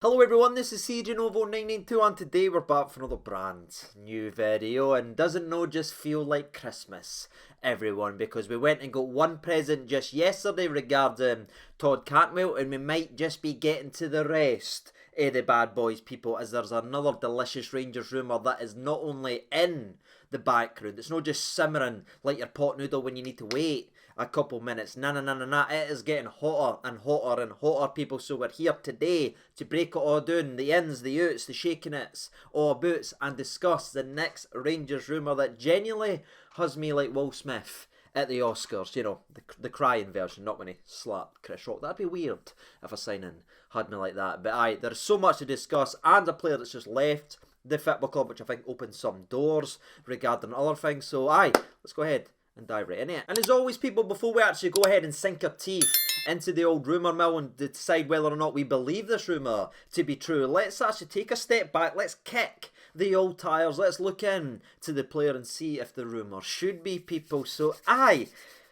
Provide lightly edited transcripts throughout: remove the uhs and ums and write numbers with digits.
Hello everyone, this is CJNovo992 and today we're back for another brand new video, and doesn't no just feel like Christmas, everyone, because we went and got one present just yesterday regarding Todd Cantwell, and we might just be getting to the rest of the bad boys, people, as there's another delicious Rangers rumour that is not only in the background, it's not just simmering like your pot noodle when you need to wait a couple minutes. Nah. It is getting hotter and hotter and hotter, people. So we're here today to break it all down, the ins, the outs, the shaking its, all boots, and discuss the next Rangers rumour that genuinely has me like Will Smith at the Oscars. You know, the crying version, not when he slapped Chris Rock. That'd be weird if a signing had me like that. But aye, there's so much to discuss, and a player that's just left the football club, which I think opens some doors regarding other things. So aye, let's go ahead and dive right in it. And as always, people, before we actually go ahead and sink our teeth into the old rumour mill and decide whether or not we believe this rumour to be true, let's actually take a step back. Let's kick the old tyres. Let's look in to the player and see if the rumour should be, people. So aye,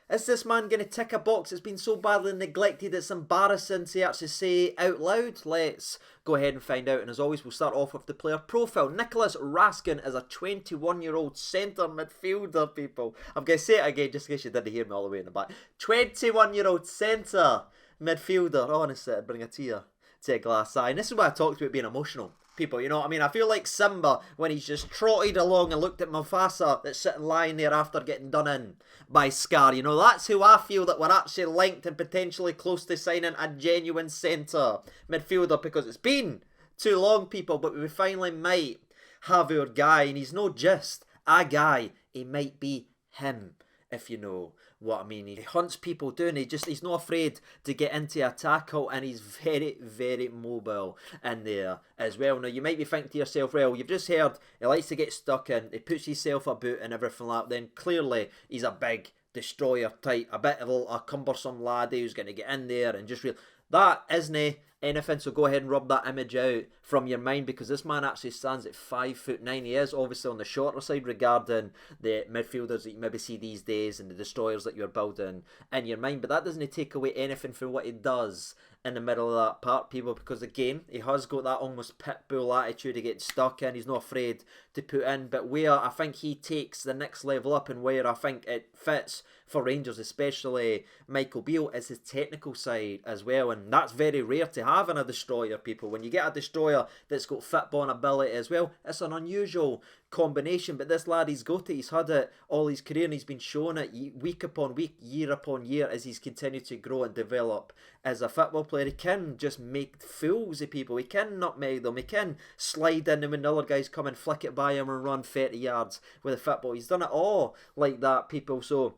is this man going to tick a box? It's been so badly neglected, it's embarrassing to actually say out loud. Let's go ahead and find out. And as always, we'll start off with the player profile. Nicolas Raskin is a 21-year-old centre midfielder, people. I'm going to say it again just in case you didn't hear me all the way in the back. 21-year-old centre midfielder. Honestly, it'd bring a tear to a glass eye. And this is why I talked about being emotional, people. You know what I mean? I feel like Simba when he's just trotted along and looked at Mufasa that's sitting lying there after getting done in by Scar. You know, that's who I feel that we're actually linked and potentially close to signing a genuine centre midfielder, because it's been too long, people, but we finally might have our guy, and he's not just a guy, he might be him, if you know what I mean. He hunts people down, he's not afraid to get into a tackle, and he's very mobile in there as well. Now you might be thinking to yourself, well, you've just heard he likes to get stuck in, he puts himself about and everything like that, then clearly he's a big destroyer type, a bit of a cumbersome laddie who's going to get in there and just that isn't anything. So go ahead and rub that image out from your mind, because this man actually stands at 5'9". He is obviously on the shorter side regarding the midfielders that you maybe see these days and the destroyers that you're building in your mind, but that doesn't take away anything from what he does in the middle of that part, people, because again, he has got that almost pit bull attitude of getting stuck in. He's not afraid to put in, but where I think he takes the next level up and where I think it fits for Rangers, especially Michael Beale, is his technical side as well, and that's very rare to have in a destroyer, people. When you get a destroyer that's got football ability as well, it's an unusual combination, but this lad, he's got it, he's had it all his career, and he's been showing it week upon week, year upon year, as he's continued to grow and develop as a football player. He can just make fools of people, he can nutmeg them, he can slide in, and when the other guys come and flick it by him and run 30 yards with a football, he's done it all like that, people. So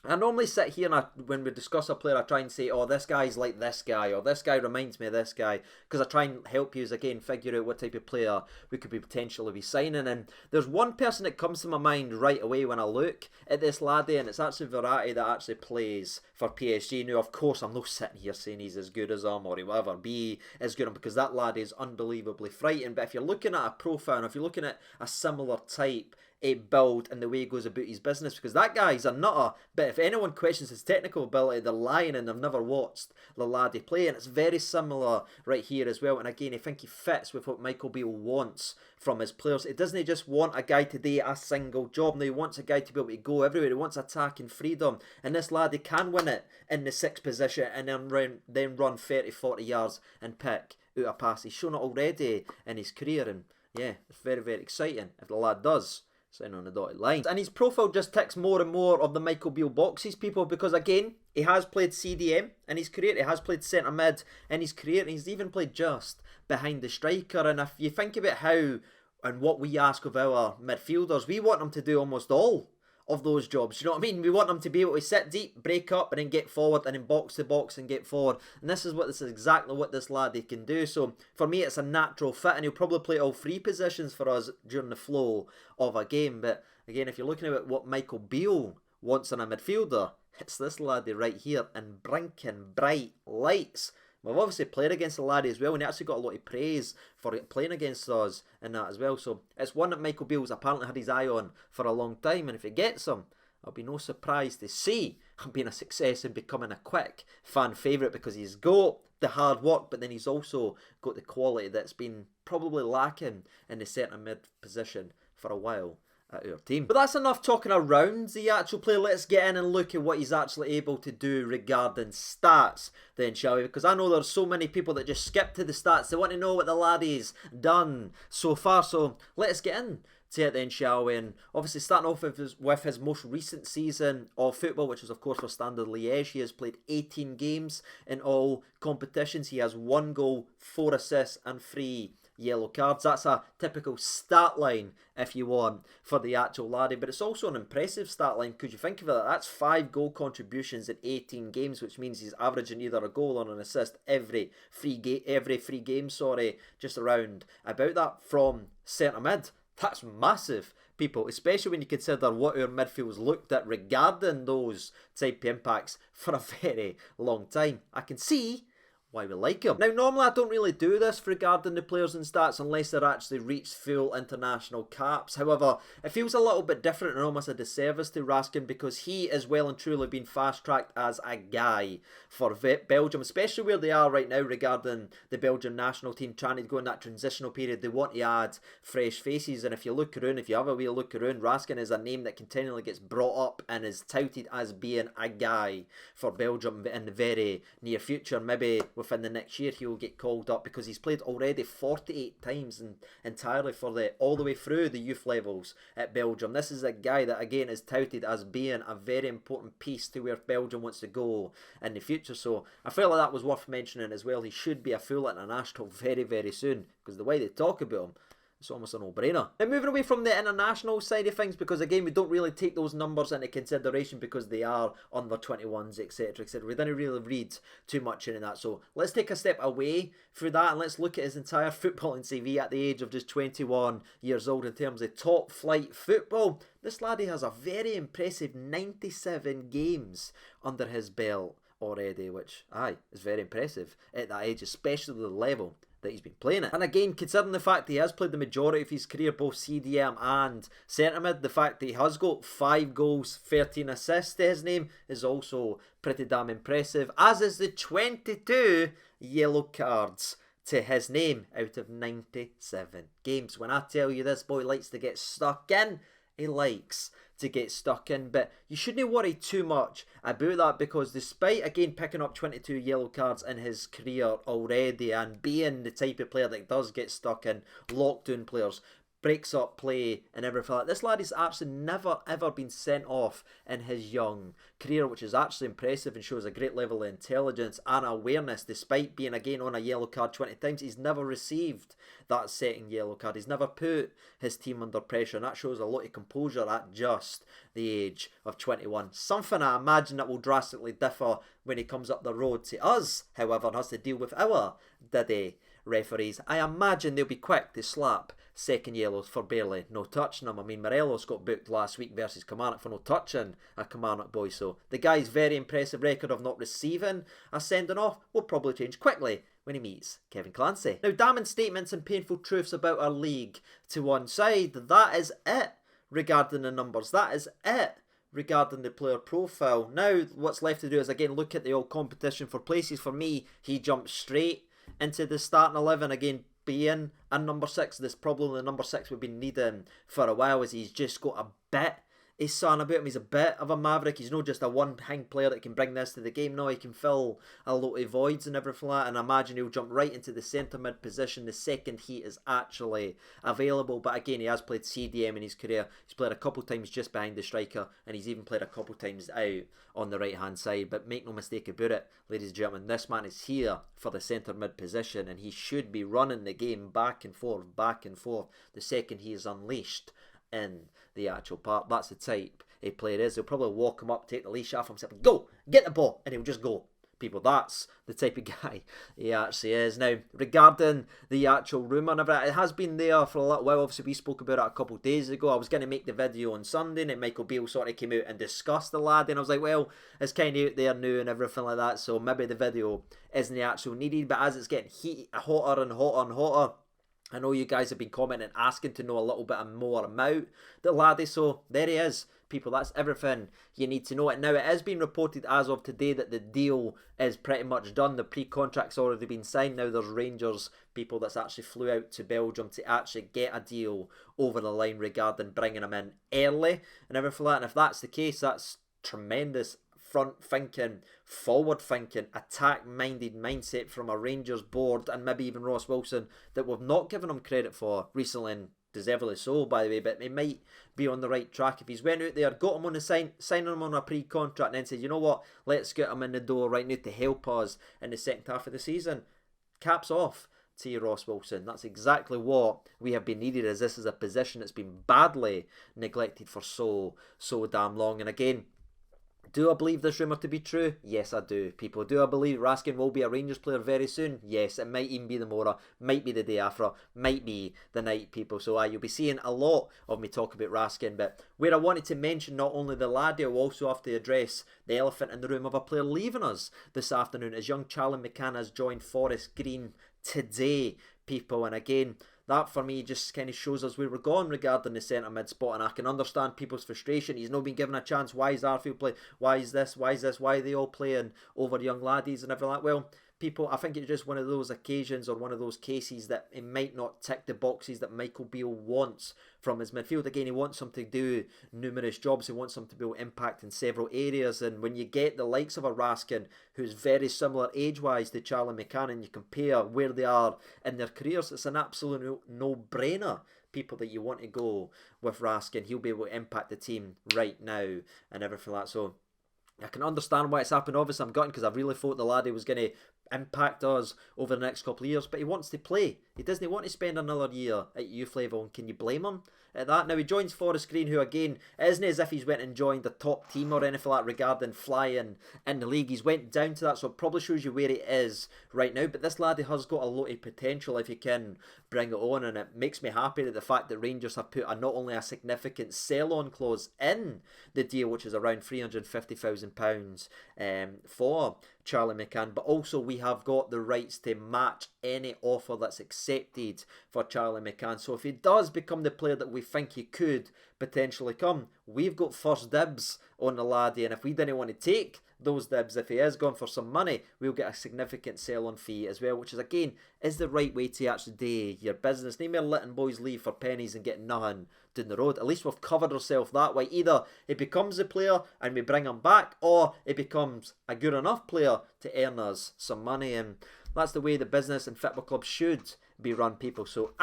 I normally sit here and when we discuss a player, I try and say, oh, this guy's like this guy, or this guy reminds me of this guy, because I try and help you, again, figure out what type of player we could be potentially be signing. And there's one person that comes to my mind right away when I look at this laddie, and it's actually Verratti that actually plays for PSG. Now, of course, I'm not sitting here saying he's as good as him or he'll ever be as good as him, because that laddie is unbelievably frightening. But if you're looking at a profile, and if you're looking at a similar type a build and the way he goes about his business, because that guy's a nutter, but if anyone questions his technical ability, they're lying and they've never watched the laddie play. And it's very similar right here as well. And again, I think he fits with what Michael Beale wants from his players. It doesn't just want a guy to do a single job. Now he wants a guy to be able to go everywhere. He wants attacking freedom, and this laddie can win it in the sixth position and then run 30-40 yards and pick out a pass. He's shown it already in his career, and yeah, it's very exciting if the lad does sign on the dotted line. And his profile just ticks more and more of the Michael Beale boxes, people, because again, he has played CDM in his career, he has played centre mid in his career, and he's even played just behind the striker. And if you think about how and what we ask of our midfielders, we want them to do almost all of those jobs. You know what I mean? We want them to be able to sit deep, break up, and then get forward, and then box to box and get forward. And this is exactly what this laddie can do. So for me, it's a natural fit, and he'll probably play all three positions for us during the flow of a game. But again, if you're looking at what Michael Beale wants in a midfielder, it's this laddie right here in blinking bright lights. We've obviously played against the laddie as well, and he actually got a lot of praise for playing against us in that as well. So it's one that Michael Beale's apparently had his eye on for a long time, and if he gets him, I'll be no surprised to see him being a success and becoming a quick fan favourite, because he's got the hard work, but then he's also got the quality that's been probably lacking in the centre mid position for a while at our team. But that's enough talking around the actual player. Let's get in and look at what he's actually able to do regarding stats then, shall we? Because I know there's so many people that just skip to the stats. They want to know what the laddie's done so far. So let's get in to it then, shall we? And obviously starting off with his most recent season of football, which was of course for Standard Liège. He has played 18 games in all competitions. He has 1 goal, 4 assists and 3 yellow cards. That's a typical stat line, if you want, for the actual laddie. But it's also an impressive stat line, because you think of it, that's 5 goal contributions in 18 games, which means he's averaging either a goal or an assist every free game, just around about that from centre mid. That's massive, people, especially when you consider what our midfield's looked at regarding those type of impacts for a very long time. I can see why we like him. Now, normally I don't really do this regarding the players and stats unless they're actually reached full international caps. However, it feels a little bit different and almost a disservice to Raskin, because he is well and truly been fast-tracked as a guy for Belgium, especially where they are right now regarding the Belgian national team trying to go in that transitional period. They want to add fresh faces, and if you look around, if you have a wee look around, Raskin is a name that continually gets brought up and is touted as being a guy for Belgium in the very near future. Maybe within the next year he will get called up, because he's played already 48 times and entirely for all the way through the youth levels at Belgium. This is a guy that again is touted as being a very important piece to where Belgium wants to go in the future. So I felt like that was worth mentioning as well. He should be a full international very, very soon, because the way they talk about him, it's almost a no-brainer. Now, moving away from the international side of things, because again, we don't really take those numbers into consideration because they are under 21s, etc, etc. We didn't really read too much into that. So let's take a step away through that and let's look at his entire footballing CV at the age of just 21 years old in terms of top flight football. This laddie has a very impressive 97 games under his belt already, which, is very impressive at that age, especially the level that he's been playing at. And again, considering the fact that he has played the majority of his career both CDM and centre mid, the fact that he has got 5 goals, 13 assists to his name is also pretty damn impressive, as is the 22 yellow cards to his name out of 97 games. When I tell you this boy likes to get stuck in, he likes to get stuck in. But you shouldn't worry too much about that, because despite again picking up 22 yellow cards in his career already and being the type of player that does get stuck in, lockdown players, breaks up play and everything like that, this lad has actually never ever been sent off in his young career, which is actually impressive and shows a great level of intelligence and awareness. Despite being again on a yellow card 20 times, he's never received that second yellow card. He's never put his team under pressure, and that shows a lot of composure at just the age of 21. Something I imagine that will drastically differ when he comes up the road to us, however, and has to deal with our Diddy referees. I imagine they'll be quick to slap second yellows for barely no touching him. I mean, Morelos got booked last week versus Kilmarnock for no touching a Kilmarnock boy, so the guy's very impressive record of not receiving a sending off will probably change quickly when he meets Kevin Clancy. Now, damning statements and painful truths about our league to one side, that is it regarding the numbers. That is it regarding the player profile. Now, what's left to do is again look at the old competition for places. For me, he jumped straight into the starting 11 again, being a number 6. This probably the number 6 we've been needing for a while, as he's just got a bit of son about him. He's a bit of a maverick. He's not just a one-hang player that can bring this to the game. No, he can fill a lot of voids and everything like that, and I imagine he'll jump right into the centre mid position the second he is actually available. But again, he has played CDM in his career. He's played a couple times just behind the striker, and he's even played a couple times out on the right hand side. But make no mistake about it, ladies and gentlemen, this man is here for the centre mid position, and he should be running the game back and forth the second he is unleashed in the actual part. That's the type a player is. He'll probably walk him up, take the leash off himself, and go, get the ball, and he'll just go. People, that's the type of guy he actually is. Now, regarding the actual rumour and everything, it has been there for a little while. Obviously, we spoke about it a couple of days ago. I was going to make the video on Sunday, and Michael Beale sort of came out and discussed the lad, and I was like, well, it's kind of out there now and everything like that, so maybe the video isn't the actual needed. But as it's getting hotter and hotter and hotter, I know you guys have been commenting, asking to know a little bit more about the laddie, so there he is. People, that's everything you need to know. Now, it has been reported as of today that the deal is pretty much done. The pre-contract's already been signed. Now there's Rangers people that's actually flew out to Belgium to actually get a deal over the line regarding bringing him in early and everything like that. And if that's the case, that's tremendous front thinking, forward thinking, attack minded mindset from a Rangers board and maybe even Ross Wilson that we've not given him credit for recently, and deservedly so, by the way. But he might be on the right track if he's went out there, got him on the signing him on a pre-contract, and then said, you know what, let's get him in the door right now to help us in the second half of the season. Caps off to you, Ross Wilson. That's exactly what we have been needed, as this is a position that's been badly neglected for so damn long. And again, do I believe this rumour to be true? Yes, I do. People, do I believe Raskin will be a Rangers player very soon? Yes, it might even be the morrow, might be the day after, might be the night, people. So you'll be seeing a lot of me talk about Raskin. But where I wanted to mention not only the laddie, I'll also have to address the elephant in the room of a player leaving us this afternoon, as young Charlie McCann has joined Forest Green today, people. And again, that for me just kind of shows us where we're going regarding the centre mid spot, and I can understand people's frustration. He's not been given a chance. Why is Arfield playing? Why is this? Why is this? Why are they all playing over young laddies and everything like that? Well, people, I think it's just one of those occasions or one of those cases that it might not tick the boxes that Michael Beale wants from his midfield. Again, he wants him to do numerous jobs. He wants him to be able to impact in several areas. And when you get the likes of a Raskin, who's very similar age-wise to Charlie McCann, and you compare where they are in their careers, it's an absolute no-brainer, people, that you want to go with Raskin. He'll be able to impact the team right now and everything like that. So I can understand why it's happened. Obviously, I'm gutted because I really thought the laddie was going to impact us over the next couple of years, but he wants to play. He doesn't want to spend another year at youth level, and can you blame him at that? Now he joins Forest Green, who again, it isn't as if he's went and joined the top team or anything like that regarding flying in the league. He's went down to that, so it probably shows you where he is right now. But this laddie has got a lot of potential if he can bring it on, and it makes me happy that the fact that Rangers have put not only a significant sell-on clause in the deal, which is around £350,000 for Charlie McCann, but also we have got the rights to match any offer that's accepted for Charlie McCann. So if he does become the player that we think he could potentially come, we've got first dibs on the laddie, and if we didn't want to take those dibs, if he is going for some money, we'll get a significant sell-on fee as well, which is again is the right way to actually do your business. No more letting boys leave for pennies and getting nothing down the road. At least we've covered ourselves that way. Either he becomes a player and we bring him back, or he becomes a good enough player to earn us some money, and that's the way the business and football club should be run, people. So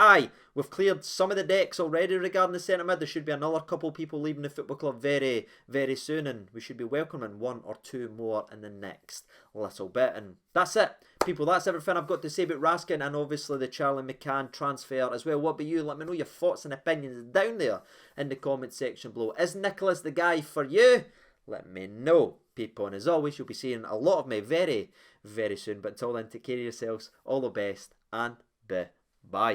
we've cleared some of the decks already regarding the centre mid. There should be another couple people leaving the football club very, very soon, and we should be welcoming one or two more in the next little bit. And that's it, people. That's everything I've got to say about Raskin, and obviously the Charlie McCann transfer as well. What about you? Let me know your thoughts and opinions down there in the comment section below. Is Nicolas the guy for you? Let me know, people. And as always, you'll be seeing a lot of me very, very soon. But until then, take care of yourselves. All the best, and bye.